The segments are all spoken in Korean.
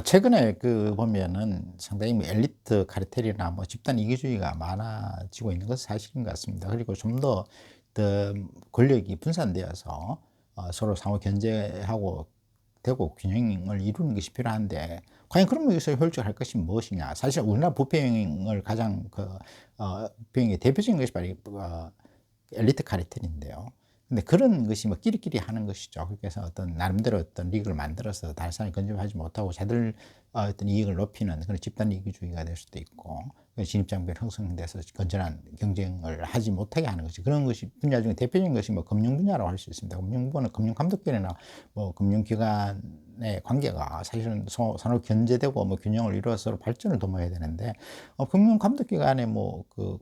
최근에 보면은 상당히 엘리트 카르텔이나 집단 이기주의가 많아지고 있는 것은 사실인 것 같습니다. 그리고 좀 더 권력이 분산되어서 서로 상호 견제하고 되고 균형을 이루는 것이 필요한데, 과연 그러면 여기서 효율적으로 할 것이 무엇이냐. 사실 우리나라 부패행을 가장 부패행의 대표적인 것이 바로 엘리트 카르텔인데요. 근데 그런 것이 끼리끼리 하는 것이죠. 그래서 어떤 나름대로 어떤 리그를 만들어서 다른 사람이 건드하지 못하고 자들 어떤 이익을 높이는 그런 집단 이기주의가 될 수도 있고, 진입장벽이 형성돼서 건전한 경쟁을 하지 못하게 하는 것이, 그런 것이 분야 중에 대표적인 것이 금융 분야라고 할 수 있습니다. 금융부는 금융감독원이나 금융기관의 관계가 사실은 서로 견제되고 균형을 이루어서 서로 발전을 도모해야 되는데, 금융감독기관의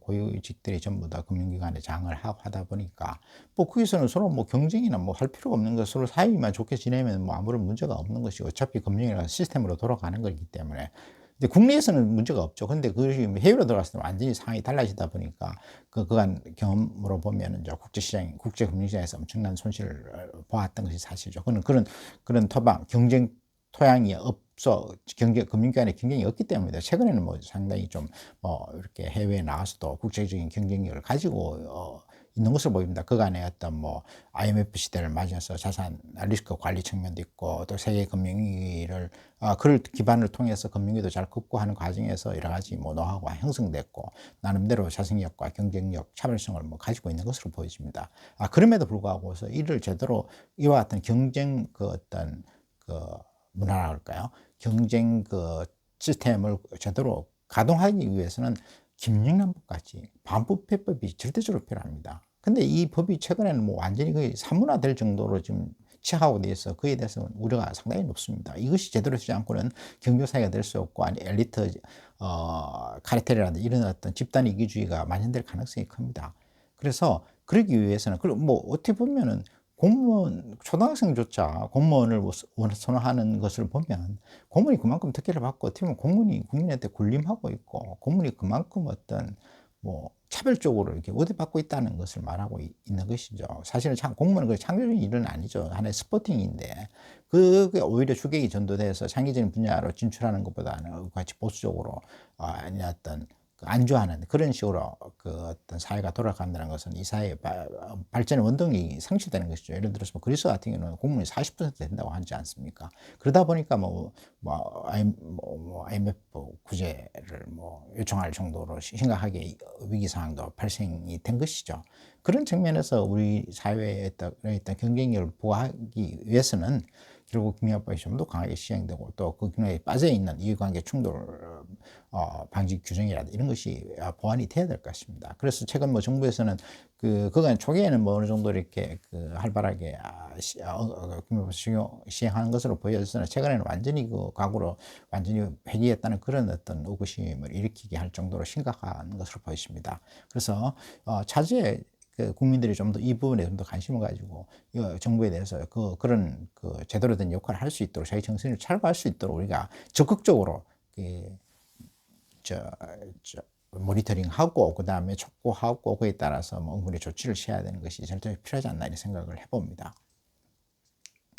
고유직들이 전부 다 금융기관의 장을 하다 보니까 거기서는 서로 경쟁이나 할 필요가 없는 것, 서로 사이만 좋게 지내면 아무런 문제가 없는 것이고, 어차피 금융이라는 시스템으로 돌아가는 거기 때문에. 근데 국내에서는 문제가 없죠. 근데 그것이 해외로 들어갔을 때 완전히 상황이 달라지다 보니까 그간 경험으로 보면은 국제시장, 국제금융시장에서 엄청난 손실을 보았던 것이 사실이죠. 그런 경쟁 토양이 없어, 금융기관의 경쟁이 없기 때문입니다. 최근에는 상당히 좀 이렇게 해외에 나와서도 국제적인 경쟁력을 가지고 있는 것으로 보입니다. 그간의 어떤 IMF 시대를 맞이해서 자산 리스크 관리 측면도 있고, 또 세계 금융위기를 그를 기반을 통해서 금융위도 잘 극복하는 과정에서 여러 가지 노하우가 형성됐고, 나름대로 자생력과 경쟁력, 차별성을 가지고 있는 것으로 보여집니다. 그럼에도 불구하고서 이를 제대로 이와 같은 경쟁 어떤 문화라 할까요? 경쟁 시스템을 제대로 가동하기 위해서는 김영란법같이 반부패법이 절대적으로 필요합니다. 근데 이 법이 최근에는 완전히 거의 사문화될 정도로 지금 취하고 돼 있어 그에 대해서 우려가 상당히 높습니다. 이것이 제대로 되지 않고는 경제사회가 될 수 없고, 아니 엘리트 카르텔이라든지 이런 어떤 집단 이기주의가 만연될 가능성이 큽니다. 그래서 그러기 위해서는, 그리고 어떻게 보면은 초등학생조차 공무원을 선호하는 것을 보면, 공무원이 그만큼 특혜를 받고, 어떻게 보면 공무원이 국민한테 군림하고 있고, 공무원이 그만큼 어떤 차별적으로 이렇게 우대받고 있다는 것을 말하고 있는 것이죠. 사실은 공무원은 창조적인 일은 아니죠. 하나의 스포팅인데, 그게 오히려 주객이 전도돼서 창의적인 분야로 진출하는 것보다는 같이 보수적으로 아니 어떤 안주하는 그런 식으로 어떤 사회가 돌아간다는 것은 이 사회의 발전의 원동이 상실되는 것이죠. 예를 들어서 그리스 같은 경우는 공무원이 40% 된다고 하지 않습니까? 그러다 보니까 IMF 구제를 요청할 정도로 심각하게 위기 상황도 발생이 된 것이죠. 그런 측면에서 우리 사회에 있던 경쟁력을 보호하기 위해서는 결국 경영법이 좀 더 강하게 시행되고, 또 그 경우에 빠져있는 이해관계 충돌 방지 규정이라든지 이런 것이 보완이 돼야 될 것입니다. 그래서 최근 정부에서는 그간 초기에는 어느 정도 이렇게 활발하게 경영법 시행하는 것으로 보여졌으나, 최근에는 완전히 과거로 완전히 회귀했다는 그런 어떤 의구심을 일으키게 할 정도로 심각한 것으로 보입니다. 그래서 차제에 국민들이 좀 더 이 부분에 좀 더 관심을 가지고 정부에 대해서 그런 제대로 된 역할을 할 수 있도록, 자기 정신을 차려갈 수 있도록 우리가 적극적으로 저, 모니터링하고, 그 다음에 촉구하고, 그에 따라서 응급의 조치를 취해야 되는 것이 절대 필요하지 않나 이런 생각을 해봅니다.